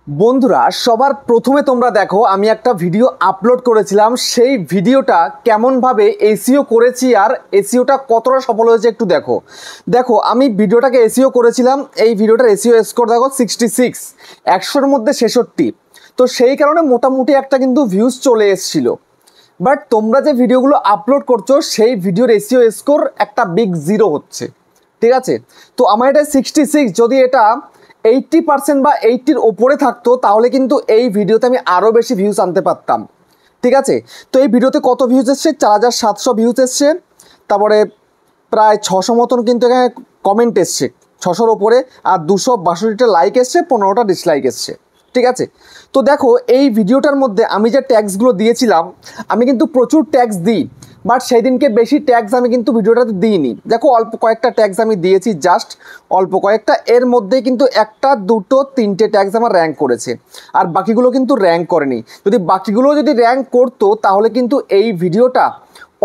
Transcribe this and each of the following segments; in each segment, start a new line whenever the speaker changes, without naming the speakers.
বন্ধুরা সবার প্রথমে তোমরা দেখো আমি একটা ভিডিও আপলোড করেছিলাম, সেই ভিডিওটা কেমনভাবে এসইও করেছি আর এসইওটা কতটা সফল হয়েছে একটু দেখো। দেখো আমি ভিডিওটাকে এসইও করেছিলাম, এই ভিডিওটার এসইও স্কোর দেখো 66, 100-র মধ্যে 66। তো সেই কারণে মোটামুটি একটা কিন্তু ভিউজ চলে এসেছিলো। বাট তোমরা যে ভিডিওগুলো আপলোড করছো সেই ভিডিওর এসইও স্কোর একটা বিগ 0 হচ্ছে, ঠিক আছে। তো আমার এটা 66, যদি এটা 80% বা 80-র ওপরে থাকতো তাহলে কিন্তু এই ভিডিওতে আমি আরও বেশি ভিউজ আনতে পারতাম, ঠিক আছে। তো এই ভিডিওতে কত ভিউজ এসছে? 4700 ভিউজ এসছে, তারপরে প্রায় 600 মতন কিন্তু এখানে কমেন্ট এসছে, 600-র ওপরে, আর 262টা লাইক এসছে, 15টা ডিসলাইক এসছে, ঠিক আছে। তো দেখো এই ভিডিওটার মধ্যে আমি যে ট্যাগসগুলো দিয়েছিলাম, আমি কিন্তু প্রচুর ট্যাগস দিই, বাট সেই দিনকে বেশি ট্যাগস আমি কিন্তু ভিডিওটাতে দিইনি। দেখো অল্প কয়েকটা ট্যাগস আমি দিয়েছি, জাস্ট অল্প কয়েকটা, এর মধ্যে কিন্তু একটা দুটো তিনটে ট্যাগস আমার র্যাঙ্ক করেছে, আর বাকিগুলো কিন্তু র্যাঙ্ক করেনি। যদি বাকিগুলো যদি র্যাঙ্ক করতো তাহলে কিন্তু এই ভিডিওটা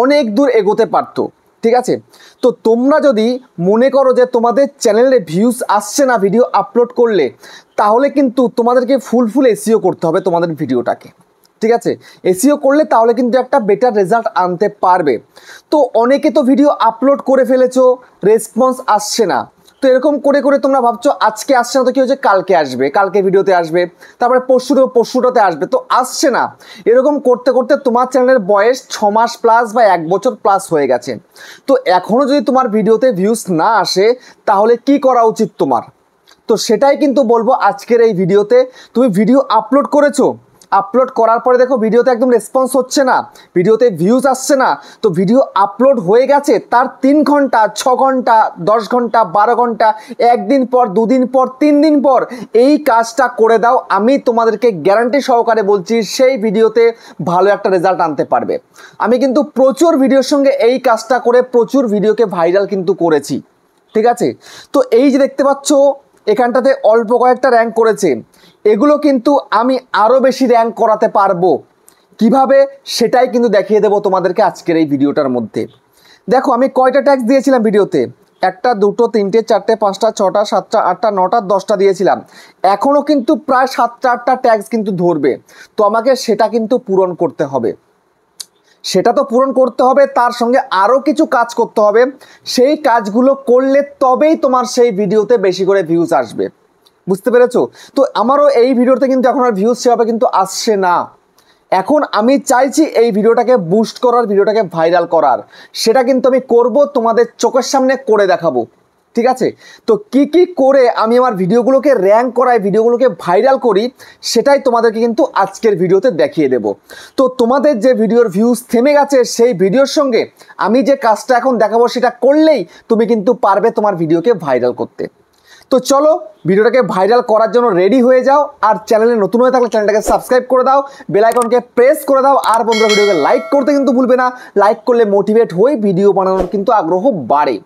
অনেক দূর এগোতে পারতো, ঠিক আছে। তো তোমরা যদি মনে করো যে তোমাদের চ্যানেলে ভিউজ আসছে না ভিডিও আপলোড করলে, তাহলে কিন্তু তোমাদেরকে ফুল এসইও করতে হবে তোমাদের ভিডিওটাকে, ঠিক আছে। এসইও করলে তাহলে কিন্তু একটা বেটার রেজাল্ট আনতে পারবে। তো অনেকে তো ভিডিও আপলোড করে ফেলেছো, রেসপন্স আসছে না। তো এরকম করে করে তোমরা ভাবছো আজকে আসছে না তো কী হচ্ছে, কালকে আসবে, কালকে ভিডিওতে আসবে, তারপরে পরশুটাতে আসবে, তো আসছে না। এরকম করতে করতে তোমার চ্যানেলের বয়স 6 মাস প্লাস বা 1 বছর প্লাস হয়ে গেছে। তো এখনও যদি তোমার ভিডিওতে ভিউজ না আসে তাহলে কি করা উচিত তোমার? তো সেটাই কিন্তু বলবো আজকের এই ভিডিওতে। তুমি ভিডিও আপলোড করেছো, আপলোড করার পরে দেখো ভিডিওতে একদম রেসপন্স হচ্ছে না, ভিডিওতে ভিউজ আসছে না, তো ভিডিও আপলোড হয়ে গেছে তার 3 ঘন্টা, 6 ঘন্টা, 10 ঘন্টা, 12 ঘন্টা, একদিন পর, দুদিন পর, 3 দিন পর এই কাজটা করে দাও, আমি তোমাদেরকে গ্যারান্টি সহকারে বলছি সেই ভিডিওতে ভালো একটা রেজাল্ট আনতে পারবে। আমি কিন্তু প্রচুর ভিডিওর সঙ্গে এই কাজটা করে প্রচুর ভিডিওকে ভাইরাল কিন্তু করেছি, ঠিক আছে। তো এই যে দেখতে পাচ্ছ এখানটাতে অল্প কয়েকটা র্যাঙ্ক করেছে, এগুলো কিন্তু আমি আরও বেশি র্যাঙ্ক করাতে পারবো। কিভাবে সেটাই কিন্তু দেখিয়ে দেবো তোমাদেরকে আজকের এই ভিডিওটার মধ্যে। দেখো আমি কয়টা ট্যাক্স দিয়েছিলাম ভিডিওতে, 1টা 2টো 3টে 4টে 5টা 6টা 7টা 8টা 9টা 10টা দিয়েছিলাম, এখনও কিন্তু প্রায় 7টা 8টা ট্যাক্স কিন্তু ধরবে। তো আমাকে সেটা কিন্তু পূরণ করতে হবে, সেটা তো পূরণ করতে হবে, তার সঙ্গে আরও কিছু কাজ করতে হবে। সেই কাজগুলো করলে তবেই তোমার সেই ভিডিওতে বেশি করে ভিউজ আসবে, বুঝতে পেরেছো? তো আমারও এই ভিডিওতে কিন্তু এখন আর ভিউজ সেভাবে কিন্তু আসছে না। এখন আমি চাইছি এই ভিডিওটাকে বুস্ট করার, ভিডিওটাকে ভাইরাল করার, সেটা কিন্তু আমি করব, তোমাদের চোখের সামনে করে দেখাবো, ঠিক আছে। তো কি কি করে আমি আমার ভিডিওগুলোকে র্যাঙ্ক করাই, ভিডিওগুলোকে ভাইরাল করি, সেটাই তোমাদেরকে কিন্তু আজকের ভিডিওতে দেখিয়ে দেব। তো তোমাদের যে ভিডিওর ভিউজ থেমে গেছে সেই ভিডিওর সঙ্গে আমি যে কাজটা এখন দেখাবো সেটা করলেই তুমি কিন্তু পারবে তোমার ভিডিওকে ভাইরাল করতে। তো চলো ভিডিওটাকে ভাইরাল করার জন্য রেডি হয়ে যাও, আর চ্যানেলে নতুন হয়ে থাকলে চ্যানেলটাকে সাবস্ক্রাইব করে দাও, বেল আইকনকে প্রেস করে দাও, আর বন্ধুরা ভিডিওকে লাইক করতে কিন্তু ভুলবে না। লাইক করলে মোটিভেট হয়ে ভিডিও বানানোর কিন্তু আগ্রহ বাড়ে।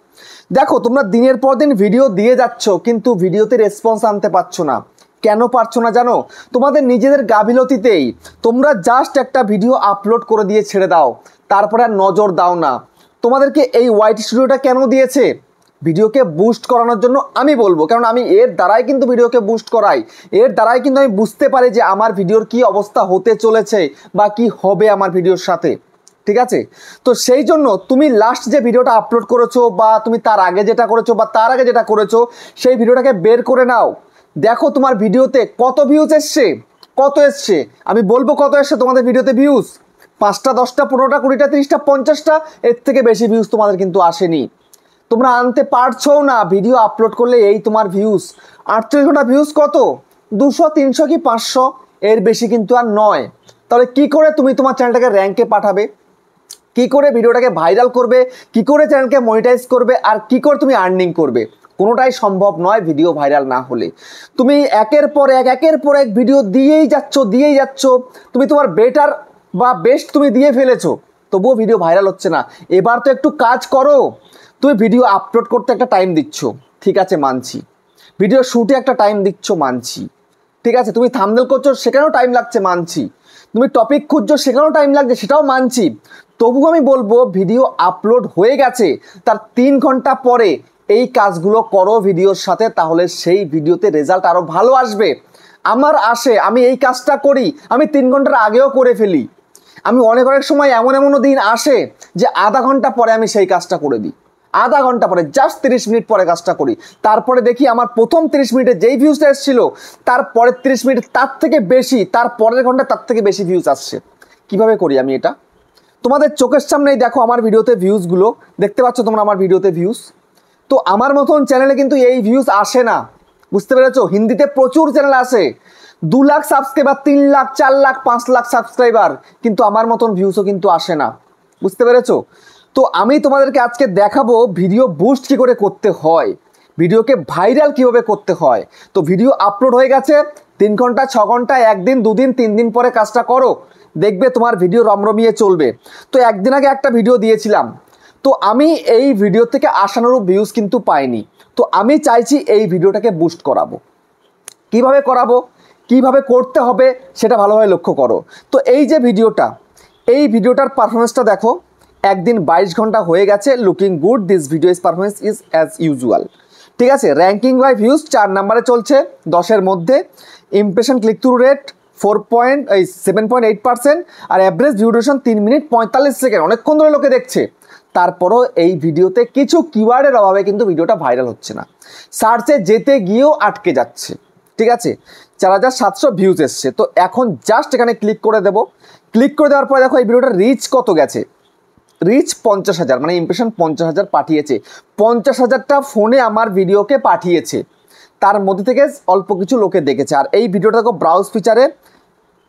দেখো তোমরা দিনের পর দিন ভিডিও দিয়ে যাচ্ছ কিন্তু ভিডিওতে রেসপন্স আনতে পারছো না, কেন পারছো না জানো? তোমাদের নিজেদের গাফিলতিতেই। তোমরা জাস্ট একটা ভিডিও আপলোড করে দিয়ে ছেড়ে দাও, তারপরে আর নজর দাও না। তোমাদেরকে এই ওয়াইটি স্টুডিওটা কেন দিয়েছে? ভিডিওকে বুস্ট করানোর জন্য আমি বলবো, কারণ আমি এর দ্বারাই কিন্তু ভিডিওকে বুস্ট করাই, এর দ্বারাই কিন্তু আমি বুঝতে পারি যে আমার ভিডিওর কি অবস্থা হতে চলেছে বা কি হবে আমার ভিডিওর সাথে, ঠিক আছে। তো সেই জন্য তুমি লাস্ট যে ভিডিওটা আপলোড করেছো বা তুমি তার আগে যেটা করেছো বা তার আগে যেটা করেছো সেই ভিডিওটাকে বের করে নাও, দেখো তোমার ভিডিওতে কত ভিউজ এসছে, কত এসছে। আমি বলবো কত এসছে তোমাদের ভিডিওতে ভিউজ, 5টা 10টা 15টা 20টা 30টা 50টা, এর থেকে বেশি ভিউজ তোমাদের কিন্তু আসেনি, তোমরা আনতে পারছো না। ভিডিও আপলোড করলে এই তোমার ভিউজ 48 ঘন্টা ভিউজ কত, 200 300 কি 500, এর বেশি কিন্তু আর নয়। তাহলে কি করে তুমি তোমার চ্যানেলটাকে র্যাঙ্কে পাঠাবে, কি করে ভিডিওটাকে ভাইরাল করবে, কি করে চ্যানেলকে মনিটাইজ করবে, আর কি করে তুমি আর্নিং করবে? কোনোটাই সম্ভব নয় ভিডিও ভাইরাল না হলে। তুমি একের পর এক ভিডিও দিয়েই যাচ্ছ, তুমি তোমার বেটার বা বেস্ট তুমি দিয়ে ফেলেছো, তবুও ভিডিও ভাইরাল হচ্ছে না। এবার তো একটু কাজ করো। তুমি ভিডিও আপলোড করতে একটা টাইম দিচ্ছ, ঠিক আছে মানছি, ভিডিও শ্যুটে একটা টাইম দিচ্ছ মানছি, ঠিক আছে, তুমি থাম্বনেল করছো সেখানেও টাইম লাগছে মানছি, তুমি টপিক খুঁজছো সেখানেও টাইম লাগছে সেটাও মানছি। তবুও আমি বলবো ভিডিও আপলোড হয়ে গেছে তার 3 ঘন্টা পরে এই কাজগুলো করো ভিডিওর সাথে, তাহলে সেই ভিডিওতে রেজাল্ট আরও ভালো আসবে। আমার আসে, আমি এই কাজটা করি, আমি 3 ঘন্টার আগেও করে ফেলি। আমি অনেক সময় এমনও দিন আসে যে আধা ঘন্টা পরে আমি সেই কাজটা করে দিই, আধা ঘন্টা পরে, জাস্ট 30 মিনিট পরে কাজটা করি। তারপরে দেখি আমার প্রথম 30 মিনিটে যেই ভিউজটা এসেছিল তারপরের 30 মিনিট তার থেকে বেশি, তার পরের ঘন্টা তার থেকে বেশি ভিউজ আসছে। কিভাবে করি আমি এটা? তোমাদের চোখের সামনেই দেখো আমার ভিডিওতে ভিউজগুলো দেখতে পাচ্ছ তোমরা, আমার ভিডিওতে ভিউজ। তো আমার মতন চ্যানেলে কিন্তু এই ভিউজ আসে না, বুঝতে পেরেছো? হিন্দিতে প্রচুর চ্যানেল আসে, 2 লাখ সাবস্ক্রাইবার, 3 লাখ, 4 লাখ, 5 লাখ সাবস্ক্রাইবার, কিন্তু আমার মতন ভিউজও কিন্তু আসে না, বুঝতে পেরেছো? তো আমি তোমাদেরকে আজকে দেখাবো ভিডিও বুস্ট কী করে করতে হয়, ভিডিওকে ভাইরাল কিভাবে করতে হয়। তো ভিডিও আপলোড হয়ে গেছে, 3 ঘন্টা, 6 ঘন্টা, 1 দিন, 2 দিন, 3 দিন পরে কাজটা করো, দেখবে তোমার ভিডিও রমরমিয়ে চলবে। তো একদিন আগে একটা ভিডিও দিয়েছিলাম, তো আমি এই ভিডিও থেকে আশানুরূপ ভিউজ কিন্তু পাইনি। তো আমি চাইছি এই ভিডিওটাকে বুস্ট করাবো। কিভাবে করাবো, কিভাবে করতে হবে সেটা ভালোভাবে লক্ষ্য করো। তো এই যে ভিডিওটা, এই ভিডিওটার পারফরমেন্সটা দেখো, একদিন 22 ঘন্টা হয়ে গেছে, looking good, this video is performance is as usual. ঠিক আছে, র্যাঙ্কিং বাই ভিউজ 4 নম্বরে চলছে 10-এর মধ্যে, ইমপ্রেশন ক্লিক থ্রু রেট 7.8%, আর average view duration 3 minute 45 second, অনেকক্ষণ ধরে লোকে দেখছে। তারপরও এই ভিডিওতে কিছু কিওয়ার্ডের অভাবে কিন্তু ভিডিওটা ভাইরাল হচ্ছে না, সার্চে যেতে গিয়েও আটকে যাচ্ছে। ঠিক আছে, 4700 ভিউজ এসছে। তো এখন জাস্ট এখানে ক্লিক করে দেবো। ক্লিক করে দেওয়ার পরে দেখো এই ভিডিওটার রিচ কত গেছে, রিচ 50,000, মানে ইমপ্রেশন 50,000 পাঠিয়েছে। 50,000টা ফোনে আমার ভিডিওকে পাঠিয়েছে, তার মধ্যে থেকে অল্প কিছু লোকে দেখেছে। আর এই ভিডিওটা দেখো ব্রাউজ ফিচারে,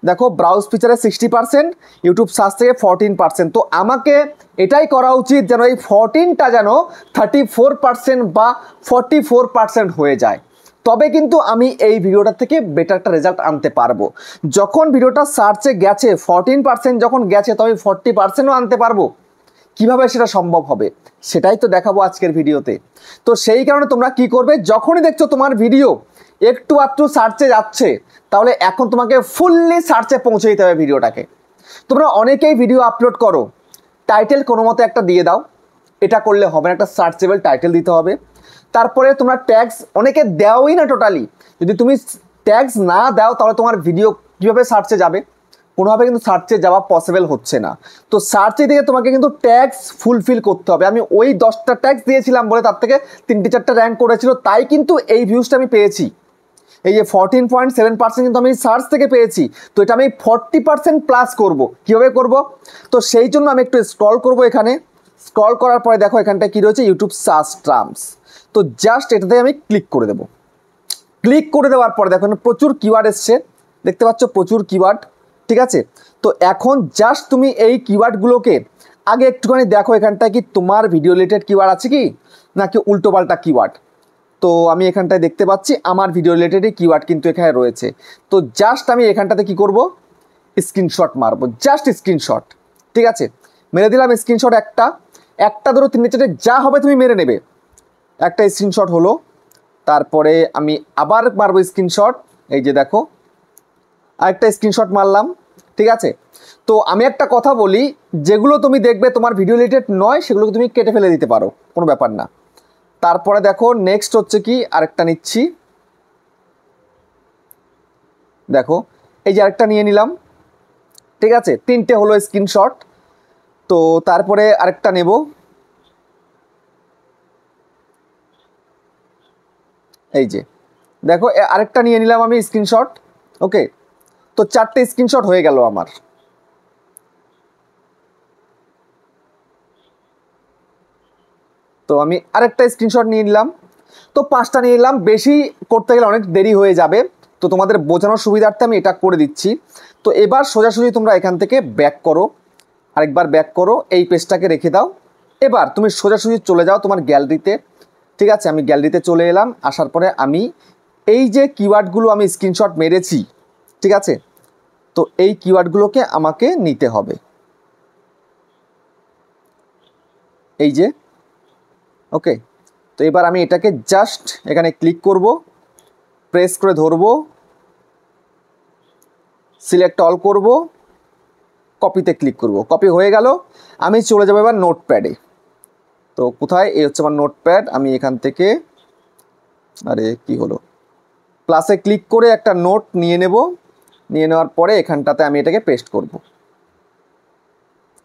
দেখো ব্রাউজ ফিচারে 60%, ইউটিউব সার্চ থেকে 14%। তো আমাকে এটাই করা উচিত যেন এই 14টা যেন 34% বা 44% হয়ে যায়, তবে কিন্তু আমি এই ভিডিওটা থেকে বেটার একটা রেজাল্ট আনতে পারবো। যখন ভিডিওটা সার্চে গেছে 14% যখন গেছে, তো আমি 40%ও আনতে পারবো। কিভাবে সেটা সম্ভব হবে সেটাই তো দেখাবো আজকের ভিডিওতে। তো সেই কারণে তোমরা কি করবে, যখনই দেখছো তোমার ভিডিও একটু আধটু সার্চে যাচ্ছে, তাহলে এখন তোমাকে ফুললি সার্চে পৌঁছে দিতে হবে ভিডিওটাকে। তোমরা অনেকেই ভিডিও আপলোড করো, টাইটেল কোনো মতো একটা দিয়ে দাও, এটা করলে হবে না, একটা সার্চেবল টাইটেল দিতে হবে। তারপরে তোমরা ট্যাগস অনেকে দেওই না টোটালি, যদি তুমি ট্যাগস না দাও তাহলে তোমার ভিডিও কীভাবে সার্চে যাবে? কোনোভাবে কিন্তু সার্চে যাওয়া পসিবল হচ্ছে না। তো সার্চে দিয়ে তোমাকে কিন্তু ট্যাগস ফুলফিল করতে হবে। আমি ওই 10টা ট্যাগস দিয়েছিলাম বলে তার থেকে 3-4টা র্যাঙ্ক করেছিল, তাই কিন্তু এই ভিউজটা আমি পেয়েছি। এই যে 14.7% কিন্তু আমি সার্চ থেকে পেয়েছি। তো এটা আমি 40% প্লাস করব। কীভাবে করব? তো সেই জন্য আমি একটু স্ক্রল করব, এখানে স্ক্রল করার পরে দেখো এখানটা কী রয়েছে, ইউটিউব সার্চ টার্মস। তো জাস্ট এটাতে আমি ক্লিক করে দেবো। ক্লিক করে দেওয়ার পরে দেখো প্রচুর কিওয়ার্ড এসছে, দেখতে পাচ্ছ প্রচুর কিওয়ার্ড। ঠিক আছে, তো এখন জাস্ট তুমি এই কিওয়ার্ডগুলোকে আগে একটুখানি দেখো এখানটায় কি তোমার ভিডিও রিলেটেড কিওয়ার্ড আছে কি নাকি উল্টোপাল্টা কিওয়ার্ড। তো আমি এখানটায় দেখতে পাচ্ছি আমার ভিডিও রিলেটেডই কিওয়ার্ড কিন্তু এখানে রয়েছে। তো জাস্ট আমি এখানটাতে কি করব, স্ক্রিনশট মারবো, জাস্ট স্ক্রিনশট। ঠিক আছে, মেরে দিলাম স্ক্রিনশট, একটা ধরো 3-4 যা হবে তুমি মেরে নেবে। একটা স্ক্রিনশট হলো, তারপরে আমি আবার মারবো স্ক্রিনশট, এই যে দেখো আরেকটা স্ক্রিনশট মারলাম। ঠিক আছে, তো আমি একটা কথা বলি, যেগুলো তুমি দেখবে তোমার ভিডিও রিলেটেড নয় সেগুলোকে তুমি কেটে ফেলে দিতে পারো, কোনো ব্যাপার না। তারপরে দেখো নেক্সট হচ্ছে কি, আরেকটা নিচ্ছি, দেখো এই যে আরেকটা নিয়ে নিলাম। ঠিক আছে, 3টে হলো স্ক্রিনশট। তো তারপরে আরেকটা নেব, এই যে দেখো আরেকটা নিয়ে নিলাম আমি স্ক্রিনশট। ওকে, তো 4টে স্ক্রিনশট হয়ে গেল আমার। তো আমি আরেকটা স্ক্রিনশট নিয়ে নিলাম, তো 5টা নিয়ে নিলাম। বেশি করতে গেলে অনেক দেরি হয়ে যাবে, তো তোমাদের বোঝানোর সুবিধার্থে আমি এটা করে দিচ্ছি। তো এবার সোজাসুজি তোমরা এখান থেকে ব্যাক করো, আরেকবার ব্যাক করো, এই পেজটাকে রেখে দাও। এবার তুমি সোজাসুজি চলে যাও তোমার গ্যালারিতে। ঠিক আছে, আমি গ্যালারিতে চলে এলাম, আসার পরে আমি এই যে কিওয়ার্ডগুলো আমি স্ক্রিনশট মেরেছি, ঠিক আছে, তো এই কিওয়ার্ডগুলোকে আমাকে নিতে হবে, এই যে। ওকে, তো এবার আমি এটাকে জাস্ট এখানে ক্লিক করব, প্রেস করে ধরবো, সিলেক্ট অল করব, কপিতে ক্লিক করব, কপি হয়ে গেল। আমি চলে যাবো এবার নোটপ্যাডে। তো কোথায়, এই হচ্ছে আমার নোটপ্যাড। আমি এখান থেকে, আরে কি হলো, প্লাসে ক্লিক করে একটা নোট নিয়ে নেব, নিয়ে নেওয়ার পরে এখানটাতে আমি এটাকে পেস্ট করব,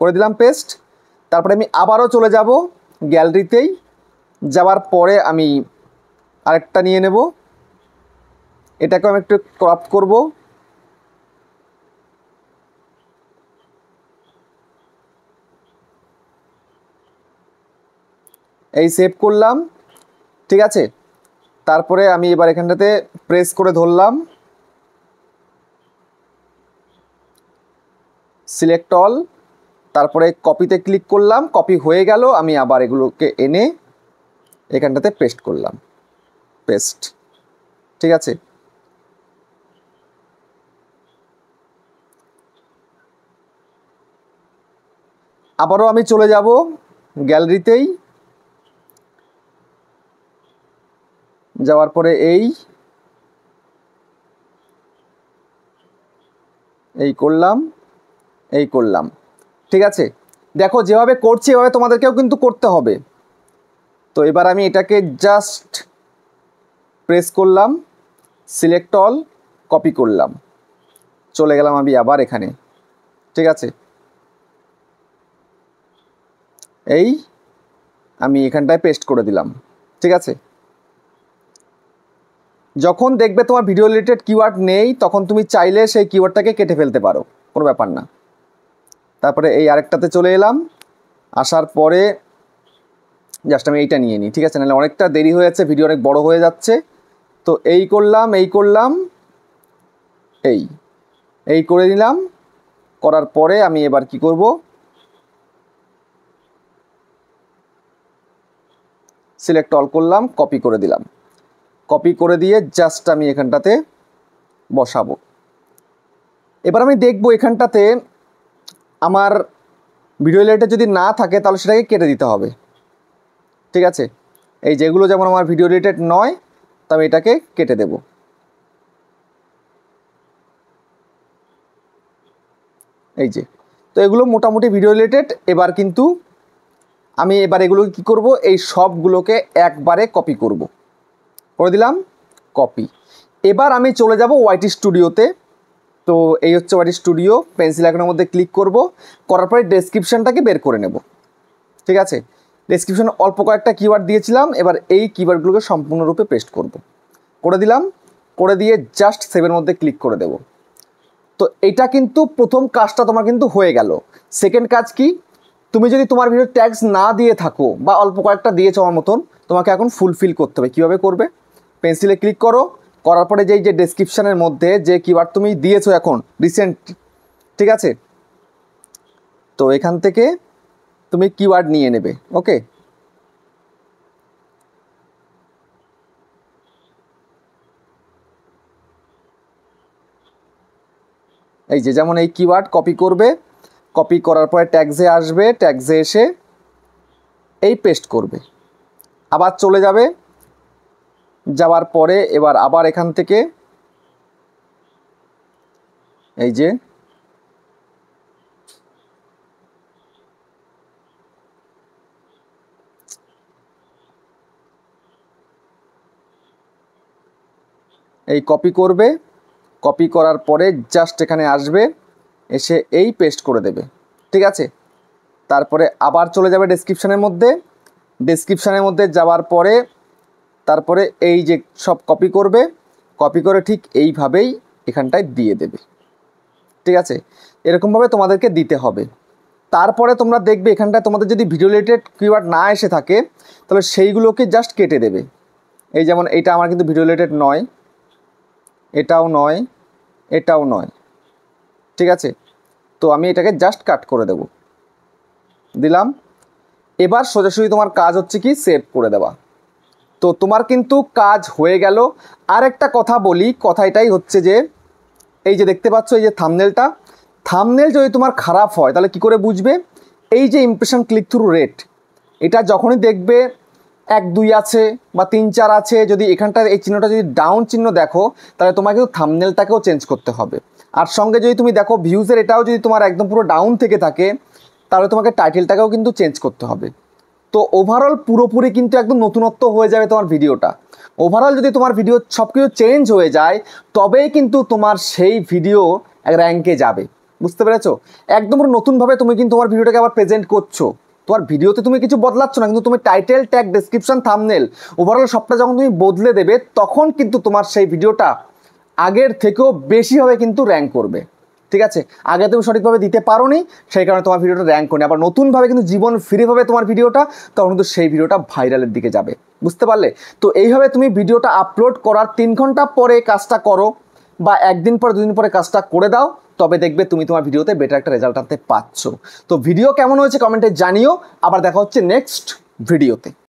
করে দিলাম পেস্ট। তারপরে আমি আবারও চলে যাব গ্যালারিতেই, যাওয়ার পরে আমি আরেকটা নিয়ে নেব, এটাকে আমি একটু ক্রপ করব, এই সেভ করলাম, ঠিক আছে। তারপরে আমি এবার এখানটাতে প্রেস করে ধরলাম, সিলেক্ট অল, তারপরে কপিতে ক্লিক করলাম, কপি হয়ে গেল। আমি আবার এগুলোকে এনে এখানটাতে পেস্ট করলাম, পেস্ট, ঠিক আছে। আবারও আমি চলে যাব গ্যালারিতেই, যাওয়ার পরে এই করলাম, এই করলাম, ঠিক আছে। দেখো যেভাবে করছি এভাবে তোমাদেরকেও কিন্তু করতে হবে। তো এবার আমি এটাকে জাস্ট প্রেস করলাম, সিলেক্ট অল, কপি করলাম, চলে গেলাম আমি আবার এখানে, ঠিক আছে। এই আমি এখানটায় পেস্ট করে দিলাম, ঠিক আছে। যখন দেখবে তোমার ভিডিও রিলেটেড কিওয়ার্ড নেই তখন তুমি চাইলে সেই কিওয়ার্ডটাকে কেটে ফেলতে পারো, কোনো ব্যাপার না। তারপরে এই আরেকটাতে চলে এলাম, আসার পরে জাস্ট আমি এইটা নিয়ে নিই, ঠিক আছে, নাহলে অনেকটা দেরি হয়ে যাচ্ছে, ভিডিও অনেক বড় হয়ে যাচ্ছে। তো এই করলাম, এই করলাম, এই করে নিলাম। করার পরে আমি এবার কি করব, সিলেক্ট অল করলাম, কপি করে দিলাম, কপি করে দিয়ে জাস্ট আমি এখানটাতে বসাবো। এবার আমি দেখব এখানটাতে আমার ভিডিও রিলেটেড যদি না থাকে তাহলে সেটাকে কেটে দিতে হবে, ঠিক আছে। এই যেগুলো যেমন আমার ভিডিও রিলেটেড নয় তো আমি এটাকে কেটে দেব, এই যে। তো এগুলো মোটামুটি ভিডিও রিলেটেড। এবার কিন্তু আমি এগুলো কি করব, এই সবগুলোকে একবারে কপি করব, করে দিলাম কপি। এবার আমি চলে যাব ওয়াইটি স্টুডিওতে। তো এই হচ্ছে ওয়াইটি স্টুডিও, পেন্সিল আইকনের মধ্যে ক্লিক করব, করার পরে ডেসক্রিপশনটাকে বের করে নেব, ঠিক আছে। ডেসক্রিপশনে অল্প কয়েকটা কিওয়ার্ড দিয়েছিলাম, এবার এই কিওয়ার্ডগুলোকে সম্পূর্ণরূপে পেস্ট করব, করে দিলাম, করে দিয়ে জাস্ট সেভের মধ্যে ক্লিক করে দেব। তো এটা কিন্তু প্রথম কাজটা তোমার কিন্তু হয়ে গেল। সেকেন্ড কাজ কি, তুমি যদি তোমার ভিডিও ট্যাগস না দিয়ে থাকো বা অল্প কয়েকটা দিয়েছো আমার মতন, তোমাকে এখন ফুলফিল করতে হবে। কীভাবে করবে, পেন্সিলে ক্লিক করো, করার পরে যে ডেসক্রিপশনের মধ্যে যে কিওয়ার্ড তুমি দিয়েছো এখন রিসেন্ট, ঠিক আছে, তো এখান থেকে তুমি কিওয়ার্ড নিয়ে নেবে, ওকে। এই যে যেমন এই কিওয়ার্ড কপি করবে, কপি করার পরে ট্যাগসে আসবে, ট্যাগসে এসে এই পেস্ট করবে, আবার চলে যাবে, যাওয়ার পরে এবার আবার এখান থেকে এই যে এই কপি করবে, কপি করার পরে জাস্ট এখানে আসবে, এসে এই পেস্ট করে দেবে, ঠিক আছে। তারপরে আবার চলে যাবে ডেসক্রিপশনের মধ্যে, ডেসক্রিপশনের মধ্যে যাওয়ার পরে তারপরে এই যে সব কপি করবে, কপি করে ঠিক এইভাবেই এখানটায় দিয়ে দেবে, ঠিক আছে। এরকমভাবে তোমাদেরকে দিতে হবে। তারপরে তোমরা দেখবে এখানটায় তোমাদের যদি ভিডিও রিলেটেড কিওয়ার্ড না এসে থাকে তাহলে সেইগুলোকে জাস্ট কেটে দেবে। এই যেমন এইটা আমার কিন্তু ভিডিও রিলেটেড নয়, এটাও নয়, এটাও নয়, ঠিক আছে। তো আমি এটাকে জাস্ট কাট করে দেব, দিলাম। এবার সোজাসুজি তোমার কাজ হচ্ছে কি, সেভ করে দেওয়া। তো তোমার কিন্তু কাজ হয়ে গেল। আর একটা কথা বলি, কথা এটাই হচ্ছে যে এই যে দেখতে পাচ্ছ এই যে থাম্বনেলটা, থাম্বনেল যদি তোমার খারাপ হয় তাহলে কি করে বুঝবে, এই যে ইমপ্রেশন ক্লিক থ্রু রেট, এটা যখনই দেখবে 1, 2 আছে বা 3, 4 আছে, যদি এখানটার এই চিহ্নটা যদি ডাউন চিহ্ন দেখো তাহলে তোমাকে কিন্তু থাম্বনেলটাকেও চেঞ্জ করতে হবে। আর সঙ্গে যদি তুমি দেখো ভিউজের এটাও যদি তোমার একদম পুরো ডাউন থেকে থাকে তাহলে তোমাকে টাইটেলটাকেও কিন্তু চেঞ্জ করতে হবে। তো ওভারঅল পুরোপুরি কিন্তু একদম নতুনত্ব হয়ে যাবে তোমার ভিডিওটা। ওভারঅল যদি তোমার ভিডিও সব কিছু চেঞ্জ হয়ে যায় তবেই কিন্তু তোমার সেই ভিডিও র্যাঙ্কে যাবে, বুঝতে পেরেছো? একদম নতুনভাবে তুমি কিন্তু তোমার ভিডিওটাকে আবার প্রেজেন্ট করছো। তোমার ভিডিওতে তুমি কিছু বদলাচ্ছ না, কিন্তু তুমি title, tag, description, thumbnail overall সবটা যখন তুমি বদলে দেবে তখন কিন্তু তোমার সেই ভিডিওটা আগের থেকেও বেশিভাবে কিন্তু র্যাঙ্ক করবে। ঠিক আছে, আগে তুমি সঠিকভাবে দিতে পারো নি, সেই কারণে তোমার ভিডিওটা র্যাঙ্ক করে। আবার নতুনভাবে কিন্তু জীবন ফিরেভাবে তোমার ভিডিওটা, তখন কিন্তু সেই ভিডিওটা ভাইরালের দিকে যাবে, বুঝতে পারলে? তো এইভাবে তুমি ভিডিওটা আপলোড করার 3 ঘন্টা পরে কাজটা করো, বা একদিন পরে 2 দিন পরে কাজটা করে দাও, তবে দেখবে তুমি তোমার ভিডিওতে বেটার একটা রেজাল্ট আনতে পারছো। তো ভিডিও কেমন হয়েছে কমেন্টে জানিও। আবার দেখা হচ্ছে নেক্সট ভিডিওতে।